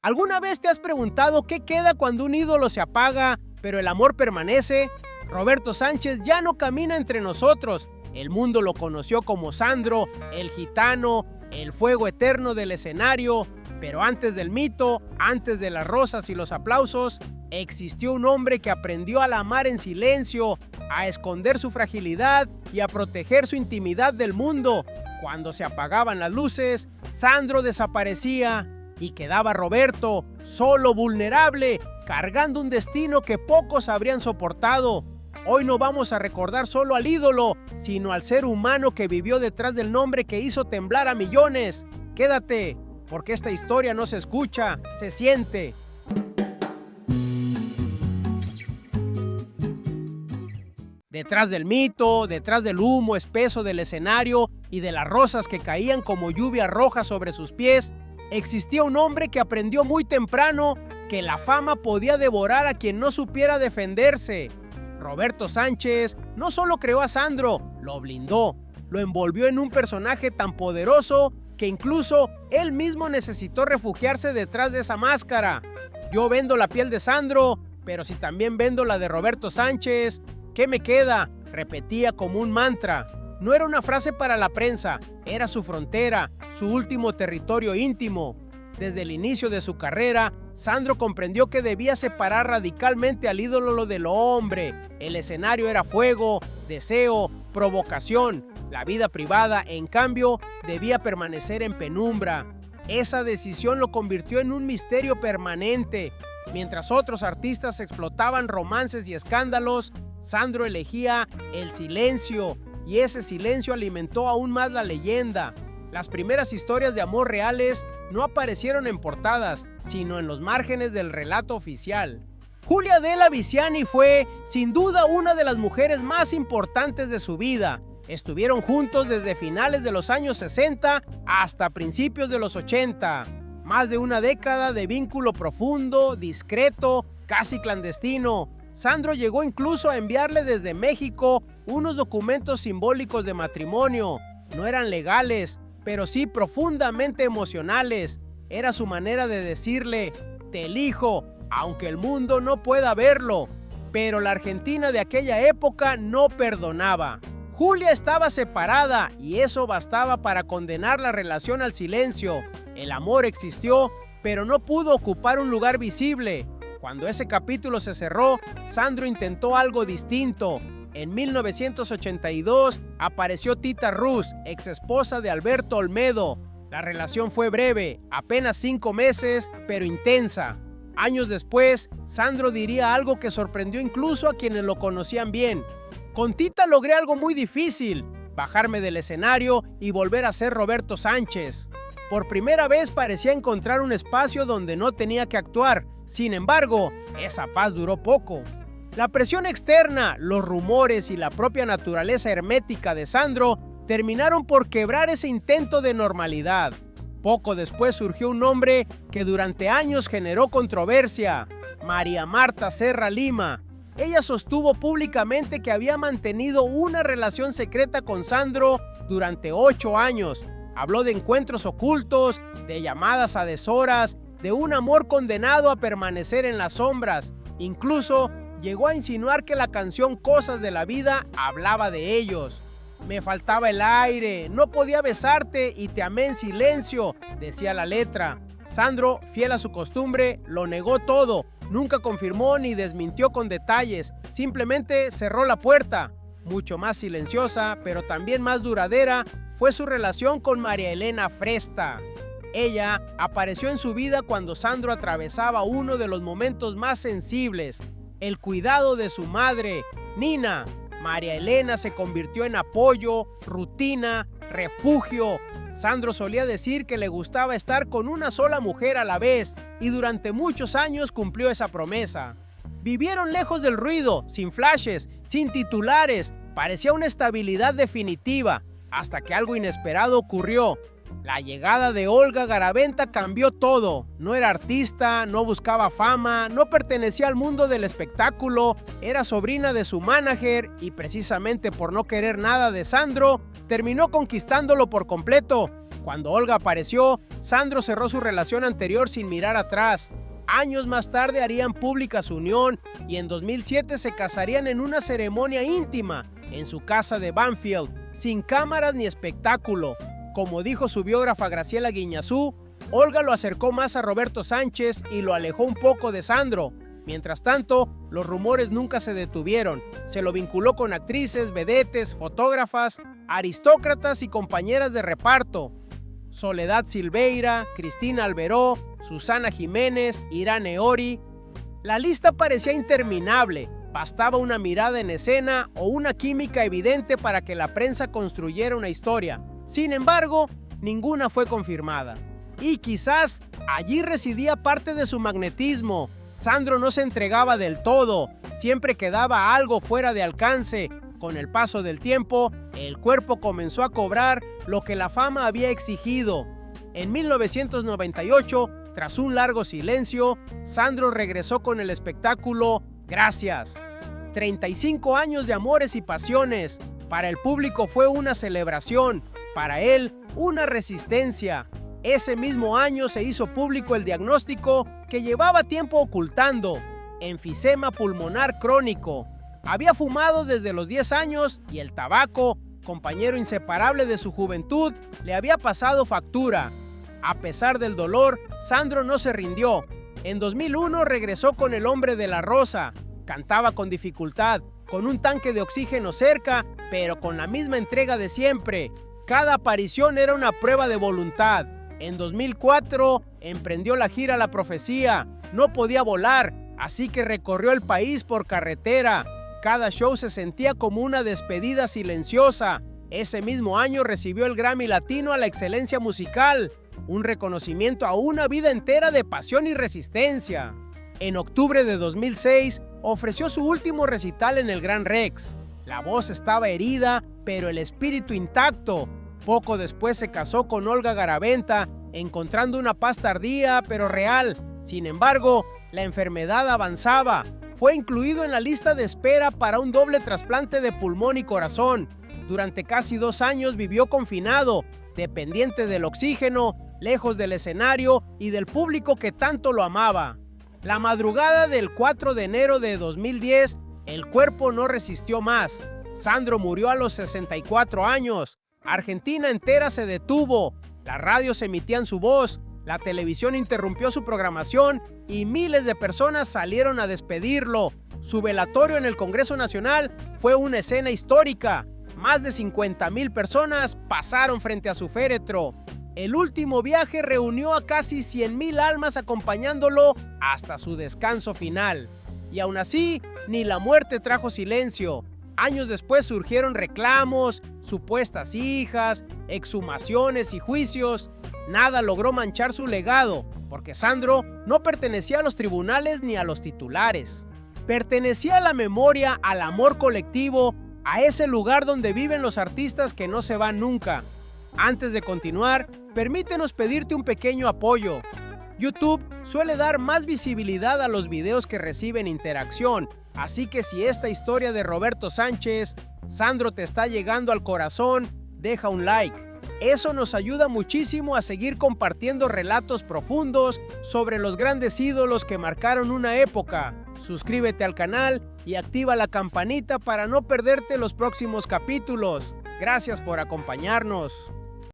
¿Alguna vez te has preguntado qué queda cuando un ídolo se apaga, pero el amor permanece? Roberto Sánchez ya no camina entre nosotros. El mundo lo conoció como Sandro, el gitano, el fuego eterno del escenario. Pero antes del mito, antes de las rosas y los aplausos, existió un hombre que aprendió a amar en silencio, a esconder su fragilidad y a proteger su intimidad del mundo. Cuando se apagaban las luces, Sandro desaparecía y quedaba Roberto, solo, vulnerable, cargando un destino que pocos habrían soportado. Hoy no vamos a recordar solo al ídolo, sino al ser humano que vivió detrás del nombre que hizo temblar a millones. Quédate, porque esta historia no se escucha, se siente. Detrás del mito, detrás del humo espeso del escenario y de las rosas que caían como lluvia roja sobre sus pies, existía un hombre que aprendió muy temprano que la fama podía devorar a quien no supiera defenderse. Roberto Sánchez no solo creó a Sandro, lo blindó, lo envolvió en un personaje tan poderoso que incluso él mismo necesitó refugiarse detrás de esa máscara. Yo vendo la piel de Sandro, pero si también vendo la de Roberto Sánchez, ¿qué me queda?, repetía como un mantra. No era una frase para la prensa, era su frontera, su último territorio íntimo. Desde el inicio de su carrera, Sandro comprendió que debía separar radicalmente al ídolo del hombre. El escenario era fuego, deseo, provocación. La vida privada, en cambio, debía permanecer en penumbra. Esa decisión lo convirtió en un misterio permanente. Mientras otros artistas explotaban romances y escándalos, Sandro elegía el silencio, y ese silencio alimentó aún más la leyenda. Las primeras historias de amor reales no aparecieron en portadas, sino en los márgenes del relato oficial. Julia Della Viziani fue, sin duda, una de las mujeres más importantes de su vida. Estuvieron juntos desde finales de los años 60 hasta principios de los 80. Más de una década de vínculo profundo, discreto, casi clandestino. Sandro llegó incluso a enviarle desde México unos documentos simbólicos de matrimonio. No eran legales, pero sí profundamente emocionales. Era su manera de decirle: te elijo, aunque el mundo no pueda verlo. Pero la Argentina de aquella época no perdonaba. Julia estaba separada y eso bastaba para condenar la relación al silencio. El amor existió, pero no pudo ocupar un lugar visible. Cuando ese capítulo se cerró, Sandro intentó algo distinto. En 1982 apareció Tita Rus, ex esposa de Alberto Olmedo. La relación fue breve, apenas 5 meses, pero intensa. Años después, Sandro diría algo que sorprendió incluso a quienes lo conocían bien. Con Tita logré algo muy difícil: bajarme del escenario y volver a ser Roberto Sánchez. Por primera vez parecía encontrar un espacio donde no tenía que actuar. Sin embargo, esa paz duró poco. La presión externa, los rumores y la propia naturaleza hermética de Sandro terminaron por quebrar ese intento de normalidad. Poco después surgió un nombre que durante años generó controversia: María Marta Serra Lima. Ella sostuvo públicamente que había mantenido una relación secreta con Sandro durante 8 años. Habló de encuentros ocultos, de llamadas a deshoras, de un amor condenado a permanecer en las sombras. Incluso llegó a insinuar que la canción Cosas de la Vida hablaba de ellos. Me faltaba el aire, no podía besarte y te amé en silencio, decía la letra. Sandro, fiel a su costumbre, lo negó todo. Nunca confirmó ni desmintió con detalles, simplemente cerró la puerta. Mucho más silenciosa, pero también más duradera, fue su relación con María Elena Fresta. Ella apareció en su vida cuando Sandro atravesaba uno de los momentos más sensibles: el cuidado de su madre, Nina. María Elena se convirtió en apoyo, rutina, refugio. Sandro solía decir que le gustaba estar con una sola mujer a la vez, y durante muchos años cumplió esa promesa. Vivieron lejos del ruido, sin flashes, sin titulares. Parecía una estabilidad definitiva, hasta que algo inesperado ocurrió. La llegada de Olga Garaventa cambió todo. No era artista, no buscaba fama, no pertenecía al mundo del espectáculo, era sobrina de su manager y precisamente por no querer nada de Sandro, terminó conquistándolo por completo. Cuando Olga apareció, Sandro cerró su relación anterior sin mirar atrás. Años más tarde harían pública su unión y en 2007 se casarían en una ceremonia íntima en su casa de Banfield, sin cámaras ni espectáculo. Como dijo su biógrafa Graciela Guiñazú, Olga lo acercó más a Roberto Sánchez y lo alejó un poco de Sandro. Mientras tanto, los rumores nunca se detuvieron. Se lo vinculó con actrices, vedetes, fotógrafas, aristócratas y compañeras de reparto. Soledad Silveira, Cristina Alberó, Susana Jiménez, Irán Eori. La lista parecía interminable. Bastaba una mirada en escena o una química evidente para que la prensa construyera una historia. Sin embargo, ninguna fue confirmada. Y quizás allí residía parte de su magnetismo. Sandro no se entregaba del todo, siempre quedaba algo fuera de alcance. Con el paso del tiempo, el cuerpo comenzó a cobrar lo que la fama había exigido. En 1998, tras un largo silencio, Sandro regresó con el espectáculo Gracias. 35 años de amores y pasiones. Para el público fue una celebración, para él una resistencia. Ese mismo año se hizo público el diagnóstico que llevaba tiempo ocultando: enfisema pulmonar crónico. Había fumado desde los 10 años y el tabaco, compañero inseparable de su juventud, le había pasado factura. A pesar del dolor, Sandro no se rindió. En 2001 regresó con El Hombre de la Rosa. Cantaba con dificultad, con un tanque de oxígeno cerca, pero con la misma entrega de siempre. Cada aparición era una prueba de voluntad. En 2004 emprendió la gira La Profecía. No podía volar, así que recorrió el país por carretera. Cada show se sentía como una despedida silenciosa. Ese mismo año recibió el Grammy Latino a la excelencia musical, un reconocimiento a una vida entera de pasión y resistencia. En octubre de 2006 ofreció su último recital en el Gran Rex. La voz estaba herida, pero el espíritu intacto. Poco después se casó con Olga Garaventa, encontrando una paz tardía pero real. Sin embargo, la enfermedad avanzaba. Fue incluido en la lista de espera para un doble trasplante de pulmón y corazón. Durante casi 2 años vivió confinado, dependiente del oxígeno, lejos del escenario y del público que tanto lo amaba. La madrugada del 4 de enero de 2010, el cuerpo no resistió más. Sandro murió a los 64 años. Argentina entera se detuvo. Las radios emitían su voz, la televisión interrumpió su programación y miles de personas salieron a despedirlo. Su velatorio en el Congreso Nacional fue una escena histórica. Más de 50,000 personas pasaron frente a su féretro. El último viaje reunió a casi 100,000 almas acompañándolo hasta su descanso final. Y aún así, ni la muerte trajo silencio. Años después surgieron reclamos, supuestas hijas, exhumaciones y juicios. Nada logró manchar su legado, porque Sandro no pertenecía a los tribunales ni a los titulares. Pertenecía a la memoria, al amor colectivo, a ese lugar donde viven los artistas que no se van nunca. Antes de continuar, permítenos pedirte un pequeño apoyo. YouTube suele dar más visibilidad a los videos que reciben interacción, así que si esta historia de Roberto Sánchez, Sandro, te está llegando al corazón, deja un like. Eso nos ayuda muchísimo a seguir compartiendo relatos profundos sobre los grandes ídolos que marcaron una época. Suscríbete al canal y activa la campanita para no perderte los próximos capítulos. Gracias por acompañarnos.